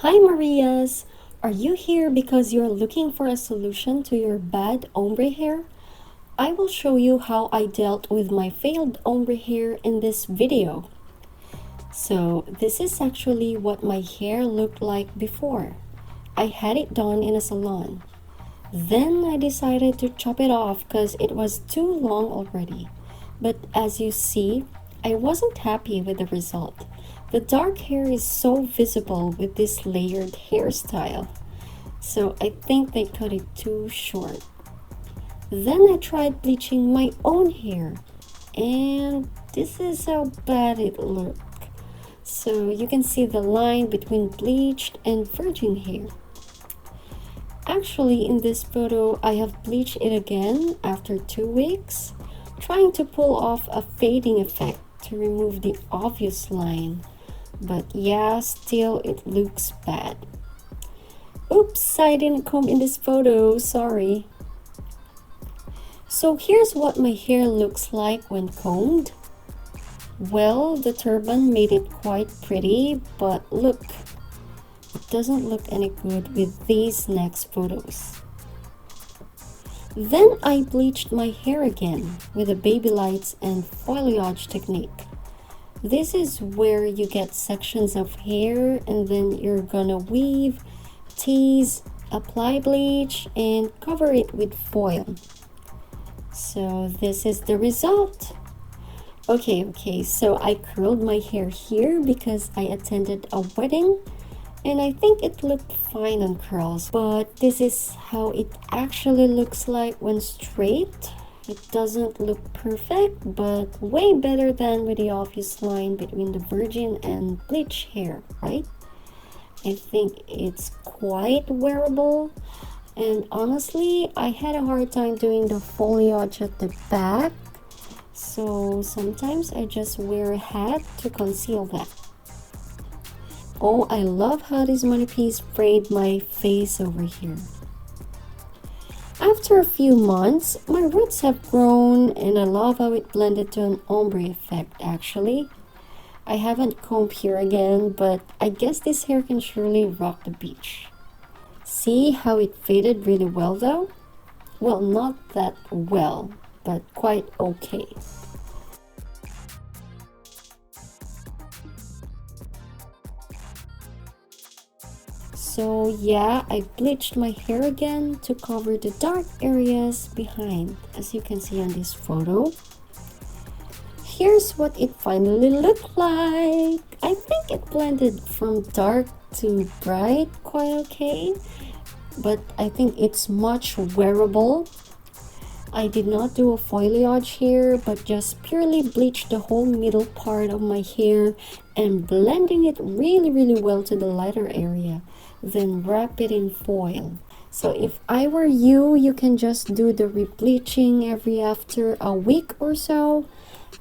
Hi Marias! Are you here because you're looking for a solution to your bad ombre hair? I will show you how I dealt with my failed ombre hair in this video. So this is actually what my hair looked like before. I had it done in a salon. Then I decided to chop it off because it was too long already. But as you see, I wasn't happy with the result. The dark hair is so visible with this layered hairstyle. So I think they cut it too short. Then I tried bleaching my own hair. And this is how bad it looked. So you can see the line between bleached and virgin hair. Actually, in this photo, I have bleached it again after 2 weeks, trying to pull off a fading effect to remove the obvious line. But yeah, still it looks bad. Oops, I didn't comb in this photo, sorry. So here's what my hair looks like when combed. Well, the turban made it quite pretty, but look, it doesn't look any good with these next photos. Then I bleached my hair again with the baby lights and foilyage technique. This is where you get sections of hair and then you're gonna weave, tease, apply bleach, and cover it with foil. So this is the result. Okay, so I curled my hair here because I attended a wedding and I think it looked fine on curls, but this is how it actually looks like when straight. It doesn't look perfect, but way better than with the obvious line between the virgin and bleach hair, right? I think it's quite wearable, and honestly, I had a hard time doing the foliage at the back, so sometimes I just wear a hat to conceal that. Oh, I love how this money piece frayed my face over here. After a few months, my roots have grown and I love how it blended to an ombre effect actually. I haven't combed here again, but I guess this hair can surely rock the beach. See how it faded really well though? Well, not that well, but quite okay. So yeah, I bleached my hair again to cover the dark areas behind, as you can see on this photo. Here's what it finally looked like. I think it blended from dark to bright quite okay, but I think it's much wearable. I did not do a foliage here, but just purely bleached the whole middle part of my hair and blending it really well to the lighter area. Then wrap it in foil. So if I were you, you can just do the rebleaching every after a week or so.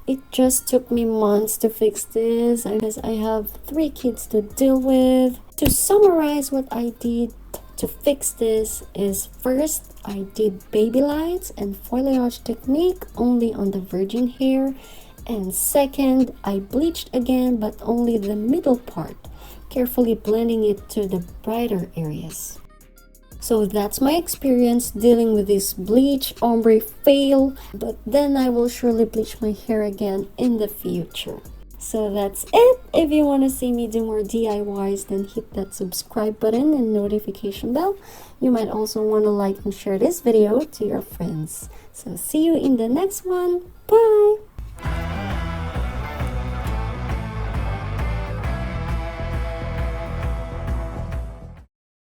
It just took me months to fix this because I have 3 kids to deal with. To summarize what I did to fix this is first, I did baby lights and foliage technique only on the virgin hair. And second, I bleached again but only the middle part, carefully blending it to the brighter areas. So that's my experience dealing with this bleach ombre fail, but then I will surely bleach my hair again in the future. So that's it. If you want to see me do more DIYs, then hit that subscribe button and notification bell. You might also want to like and share this video to your friends. So see you in the next one. Bye!